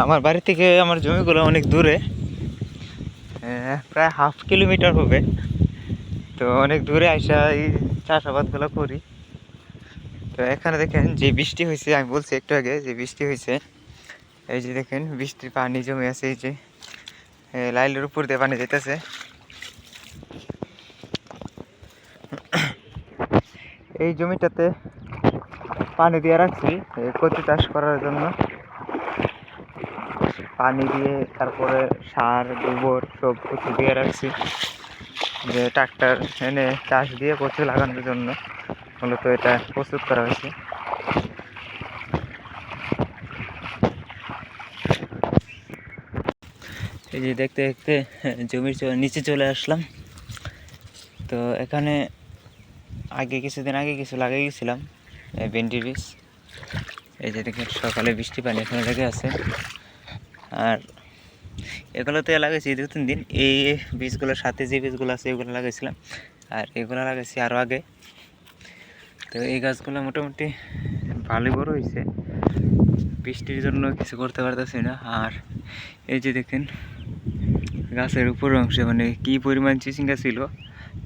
আমার বাড়ি থেকে আমার জমিগুলো অনেক দূরে, প্রায় 1/2 কিলোমিটার হবে। তো অনেক দূরে আইসা এই চাষাবাদগুলো করি। তো এখানে দেখেন যে বৃষ্টি হয়েছে, আমি বলছি একটু আগে যে বৃষ্টি হয়েছে, এই যে দেখেন বৃষ্টির পানি জমে আছে, এই যে লাইলের উপর দিয়ে পানি যেতেছে। এই জমিটাতে পানি দিয়ে রাখছি কচু চাষ করার জন্য। পানি দিয়ে তারপরে সার গোবর সব কিছু দিয়ে রাখছি, যে ট্রাক্টর এনে চাষ দিয়ে কচু লাগানোর জন্য মূলত এটা প্রস্তুত করা হয়েছে। এই যে দেখতে দেখতে জমির নিচে চলে আসলাম। তো এখানে কিছুদিন আগে কিছু লাগিয়ে গেছিলাম ভেন্ডির বীজ। এই যে দেখেন সকালে বৃষ্টি পানি এখানে লেগে আছে। আর এগুলোতে লাগাইছি 2-3 দিন। এই বীজগুলোর সাথে যে বীজগুলো আছে এগুলো লাগাইছিলাম, আর এগুলো লাগাইছি আরও আগে। তো এই গাছগুলো মোটামুটি ভালোই বড় হয়েছে, বৃষ্টির জন্য কিছু করতে পারতেছি না। আর এই যে দেখেন গাছের উপর অংশে মানে কি পরিমাণ চিচিঙ্গা ছিল,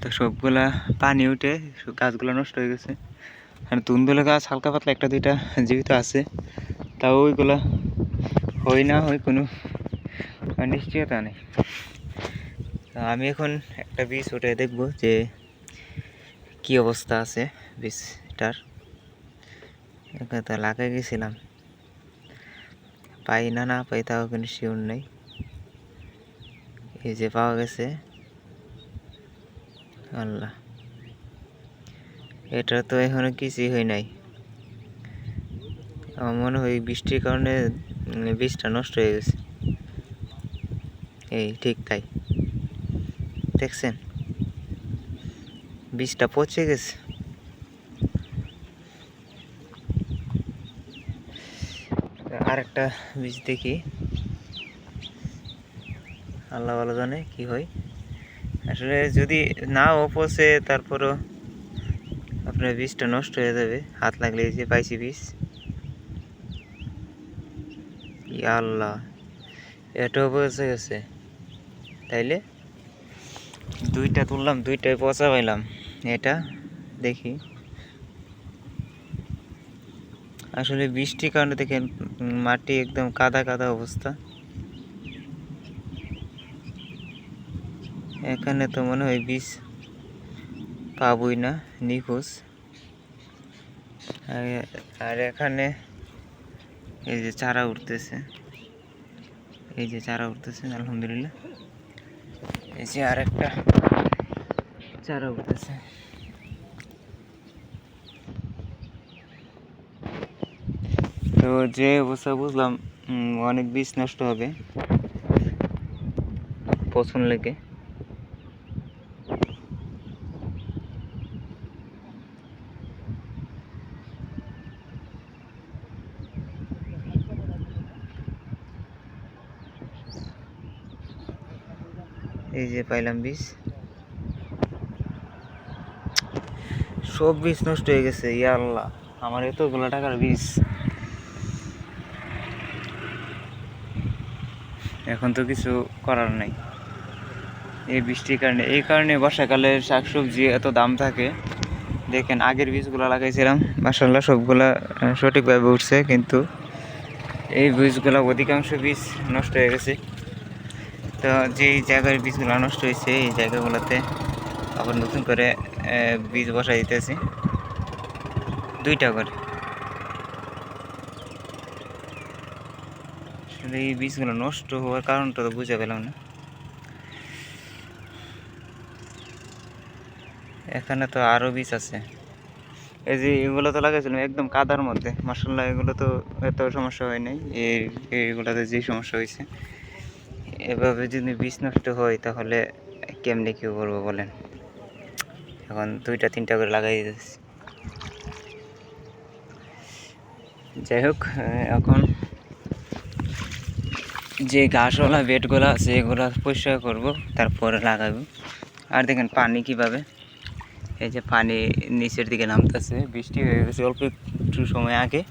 তো সবগুলা পানি উঠে গাছগুলো নষ্ট হয়ে গেছে। আর তুন্দুলে গাছ হালকা পাতলা 1-2টা জীবিত আছে, তাও ওইগুলা হয় না হয় কোনো নিশ্চয়তা নেই। আমি এখন একটা বীজ উঠে দেখব যে কি অবস্থা আছে বীজটার। এখানে তো লাগাই গেছিলাম, পাই না না পাই তাও কোনো শিওর নেই। এই যে পাওয়া গেছে, আল্লাহ, এটা তো এখনো কিছুই হয় নাই। আমার মনে হয় বৃষ্টির কারণে বীজটা নষ্ট হয়ে গেছে। এই ঠিক তাই, দেখছেন বীজটা পচে গেছে। আরেকটা বীজ দেখি, আল্লাহ ভালো জানে কি হয়। আসলে যদি নাও পচে তারপরও আপনার বীজটা নষ্ট হয়ে যাবে, হাত লাগলে। এই যে পাইছি বীজ, ইয়া আল্লাহ, এটাও পচে গেছে। তাইলে 2টা তুললাম, 2টাই পচা পাইলাম। এটা দেখি, আসলে বৃষ্টির কারণে দেখেন মাটি একদম কাদা কাদা অবস্থা। এখানে তো মনে হয় বীজ পাবই না, নিখোঁজ। আর এখানে এই যে চারা উঠতেছে, এই যে চারা উঠতেছে আলহামদুলিল্লাহ। এই যে আরেকটা চারা উঠতেছে। তো যে অবস্থা বুঝলাম অনেক বীজ নষ্ট হবে পছন্দ লেগে। এই যে পাইলাম বীজ, সব বীজ নষ্ট হয়ে গেছে। ইয়া আল্লাহ, আমার এতগুলো টাকার বীজ। এখন তো কিছু করার নাই এই বৃষ্টির কারণে। এই কারণে বর্ষাকালে শাকসবজি এত দাম থাকে। দেখেন আগের বীজগুলো লাগাইছিলাম, মাশাআল্লাহ সবগুলা সঠিকভাবে উঠছে, কিন্তু এই বীজগুলো অধিকাংশ বীজ নষ্ট হয়ে গেছে। তো যেই জায়গার বীজগুলো নষ্ট হয়েছে এই জায়গাগুলোতে আবার নতুন করে বীজ বসাই দিতেছি, 2টা করে। আসলে এই বীজগুলো নষ্ট হওয়ার কারণটা তো বুঝে পেলাম না। এখানে তো আরও বীজ আছে। এই যে এগুলো তো লাগাইছিলাম একদম কাদার মধ্যে, মাশাআল্লাহ এগুলো তো এত সমস্যা হয় নাই। এইগুলোতে যে সমস্যা হয়েছে, এভাবে যদি বীজ নষ্ট হয় তাহলে কেমনে কি করবো বলেন। এখন 2-3টা করে লাগাই দিতেছি। যাই হোক, এখন যে ঘাসওয়ালা বেডগুলো আছে এগুলো পরিষ্কার করবো, তারপরে লাগাবো। আর দেখেন পানি কিভাবে, এই যে পানি নিচের দিকে নামতেছে, বৃষ্টি হয়ে গেছে অল্প একটু সময় আগে।